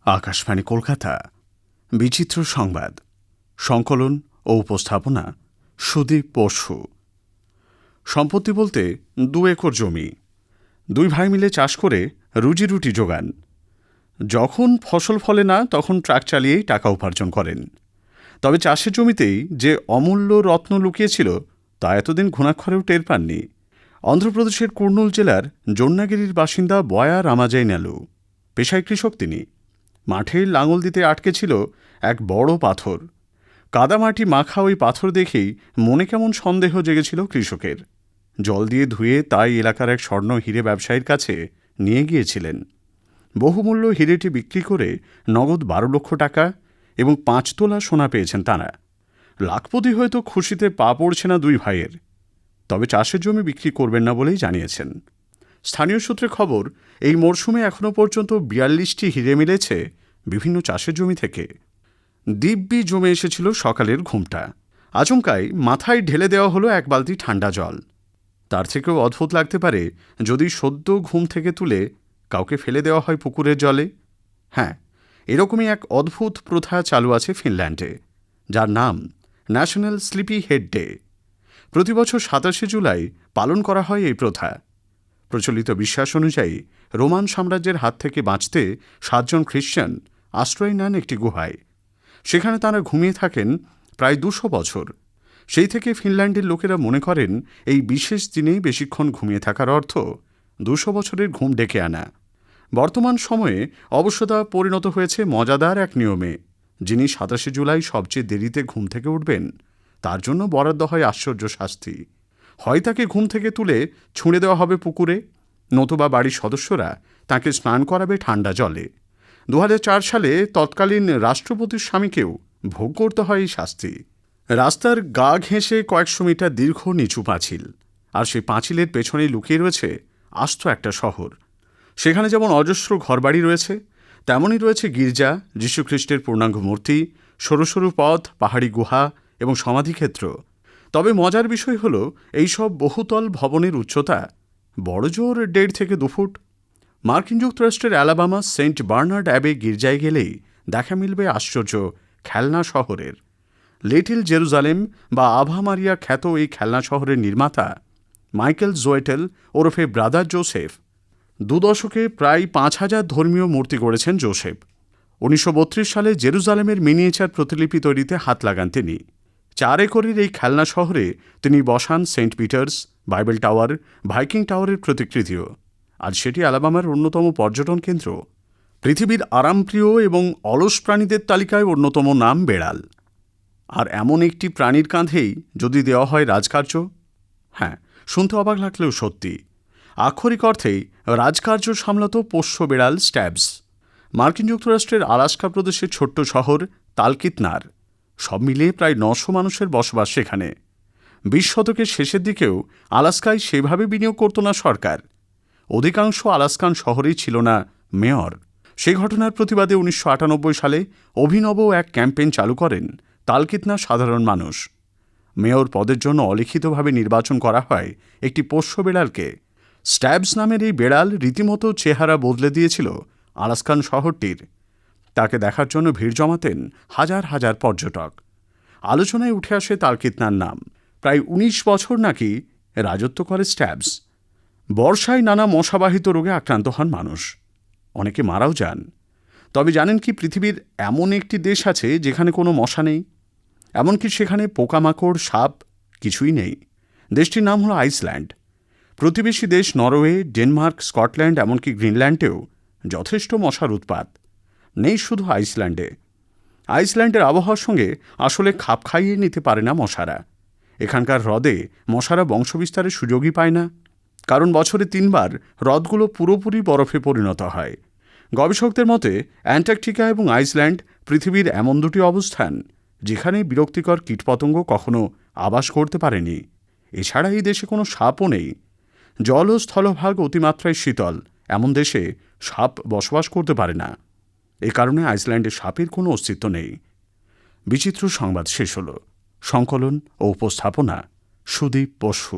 আকাশবাণী কলকাতা। বিচিত্র সংবাদ, সংকলন ও উপস্থাপনা সুদীপ বসু। সম্পত্তি বলতে 2 একর জমি। 2 ভাই মিলে চাষ করে রুজি রুটি জোগান। যখন ফসল ফলে না তখন ট্রাক চালিয়েই টাকা উপার্জন করেন। তবে চাষের জমিতেই যে অমূল্য রত্ন লুকিয়েছিল তা এতদিন ঘুণাক্ষরেও টের পাননি। অন্ধ্রপ্রদেশের কুর্নুল জেলার জন্নাগিরির বাসিন্দা বয়া রামাজাইনালু। পেশায় কৃষক তিনি। মাঠে লাঙল দিতে আটকে ছিল এক বড় পাথর। কাদামাটি মাখা ওই পাথর দেখেই মনে কেমন সন্দেহ জেগেছিল কৃষকের। জল দিয়ে ধুয়ে তাই এলাকার এক স্বর্ণ হিরে ব্যবসায়ীর কাছে নিয়ে গিয়েছিলেন। বহুমূল্য হিরেটি বিক্রি করে নগদ 12 লক্ষ টাকা এবং 5 তোলা সোনা পেয়েছেন তাঁরা। লাখপতি হয়তো খুশিতে পা পড়ছে না 2 ভাইয়ের। তবে চাষের জমি বিক্রি করবেন না বলেই জানিয়েছেন। স্থানীয় সূত্রে খবর, এই মরশুমে এখনও পর্যন্ত 42টি হিরে মিলেছে বিভিন্ন চাষের জমি থেকে। দিব্যি জমে এসেছিল সকালের ঘুমটা। আচমকাই মাথায় ঢেলে দেওয়া হলো এক বালতি ঠান্ডা জল। তার থেকেও অদ্ভুত লাগতে পারে যদি সদ্য ঘুম থেকে তুলে কাউকে ফেলে দেওয়া হয় পুকুরের জলে। হ্যাঁ, এরকমই এক অদ্ভুত প্রথা চালু আছে ফিনল্যান্ডে, যার নাম ন্যাশনাল স্লিপি হেড ডে। প্রতিবছর 27শে জুলাই পালন করা হয় এই প্রথা। প্রচলিত বিশ্বাস অনুযায়ী রোমান সাম্রাজ্যের হাত থেকে বাঁচতে 7 জন খ্রিস্টান আশ্রয় নেন একটি গুহায়। সেখানে তাঁরা ঘুমিয়ে থাকেন প্রায় 200 বছর। সেই থেকে ফিনল্যান্ডের লোকেরা মনে করেন এই বিশেষ দিনেই বেশিক্ষণ ঘুমিয়ে থাকার অর্থ 200 বছরের ঘুম ডেকে আনা। বর্তমান সময়ে অবশ্য তা পরিণত হয়েছে মজাদার এক নিয়মে। যিনি 27শে জুলাই সবচেয়ে দেরিতে ঘুম থেকে উঠবেন তার জন্য বরাদ্দ হয় আশ্চর্য শাস্তি। হয় তাকে ঘুম থেকে তুলে ছুঁড়ে দেওয়া হবে পুকুরে, নতুবা বাড়ির সদস্যরা তাকে স্নান করাবে ঠান্ডা জলে। 2004 সালে তৎকালীন রাষ্ট্রপতির স্বামীকেও ভোগ করতে হয় এই শাস্তি। রাস্তার গা ঘেঁষে কয়েকশো মিটার দীর্ঘ নিচু পাঁচিল, আর সেই পাঁচিলের পেছনেই লুকিয়ে রয়েছে আস্ত একটা শহর। সেখানে যেমন অজস্র ঘরবাড়ি রয়েছে, তেমনই রয়েছে গির্জা, যীশুখ্রিস্টের পূর্ণাঙ্গ মূর্তি, সরু সরু পথ, পাহাড়ি গুহা এবং সমাধিক্ষেত্র। তবে মজার বিষয় হল, এইসব বহুতল ভবনের উচ্চতা বড়জোর 1.5 থেকে 2 ফুট। মার্কিন যুক্তরাষ্ট্রের অ্যালাবামা সেন্ট বার্নার্ড অ্যাবে গির্জায় গেলেই দেখা মিলবে আশ্চর্য খেলনা শহরের। লিটল জেরুজালেম বা আভা মারিয়া খ্যাত এই খেলনা শহরের নির্মাতা মাইকেল জোয়েটেল ওরফে ব্রাদার জোসেফ। 2 দশকে প্রায় 5000 ধর্মীয় মূর্তি গড়েছেন জোসেফ। 1932 সালে জেরুজালেমের মিনিয়েচার প্রতিলিপি তৈরিতে হাত লাগান তিনি। 4 একরের এই খেলনা শহরে তিনি বসান Saint Peter's, Babel tower, Viking টাওয়ারের প্রতিকৃতিও। আজ সেটি অ্যালাবামার অন্যতম পর্যটন কেন্দ্র। পৃথিবীর আরামপ্রিয় এবং অলস প্রাণীদের তালিকায় অন্যতম নাম বেড়াল। আর এমন একটি প্রাণীর কাঁধেই যদি দেওয়া হয় রাজকার্য। হ্যাঁ, শুনতে অবাক লাগলেও সত্যি। আক্ষরিক অর্থেই রাজকার্য সামলাত পোষ্য বেড়াল স্ট্যাবস। মার্কিন যুক্তরাষ্ট্রের আলাস্কা প্রদেশের ছোট্ট শহর তালকিতনার। সব মিলিয়ে প্রায় 900 মানুষের বসবাস সেখানে। 20 শতকের শেষের দিকেও আলাস্কায় সেভাবে বিনিয়োগ করত না সরকার। অধিকাংশ আলাস্কান শহরেই ছিল না মেয়র। সেই ঘটনার প্রতিবাদে 1998 সালে অভিনব এক ক্যাম্পেইন চালু করেন তালকিতনার সাধারণ মানুষ। মেয়র পদের জন্য অলিখিতভাবে নির্বাচন করা হয় একটি পোষ্য বেড়ালকে। স্ট্যাবস নামের এই বেড়াল রীতিমতো চেহারা বদলে দিয়েছিল আলাস্কান শহরটির। তাকে দেখার জন্য ভিড় জমাতেন হাজার হাজার পর্যটক। আলোচনায় উঠে আসে তালকিতনার নাম। প্রায় 19 বছর নাকি রাজত্ব করে স্ট্যাবস। বর্ষায় নানা মশাবাহিত রোগে আক্রান্ত হন মানুষ, অনেকে মারাও যান। তবে জানেন কি, পৃথিবীর এমন একটি দেশ আছে যেখানে কোনো মশা নেই, এমনকি সেখানে পোকামাকড়, সাপ কিছুই নেই। দেশটির নাম হলো আইসল্যান্ড। প্রতিবেশী দেশ নরওয়ে, ডেনমার্ক, স্কটল্যান্ড, এমনকি গ্রিনল্যান্ডেও যথেষ্ট মশার উৎপাত। নেই শুধু আইসল্যান্ডে। আইসল্যান্ডের আবহাওয়ার সঙ্গে আসলে খাপ খাইয়ে নিতে পারে না মশারা। এখানকার হ্রদে মশারা বংশবিস্তারের সুযোগই পায় না, কারণ বছরে 3 বার হ্রদগুলো পুরোপুরি বরফে পরিণত হয়। গবেষকদের মতে অ্যান্টার্কটিকা এবং আইসল্যান্ড পৃথিবীর এমন 2টি অবস্থান যেখানে বিরক্তিকর কীটপতঙ্গ কখনো আবাস করতে পারেনি। এছাড়া এই দেশে কোনো সাপও নেই। জল ও স্থলভাগ অতিমাত্রায় শীতল, এমন দেশে সাপ বসবাস করতে পারে না। এ কারণে আইসল্যান্ডে সাপের কোনো অস্তিত্ব নেই। বিচিত্র সংবাদ শেষ হল। সংকলন ও উপস্থাপনা সুদীপ বসু।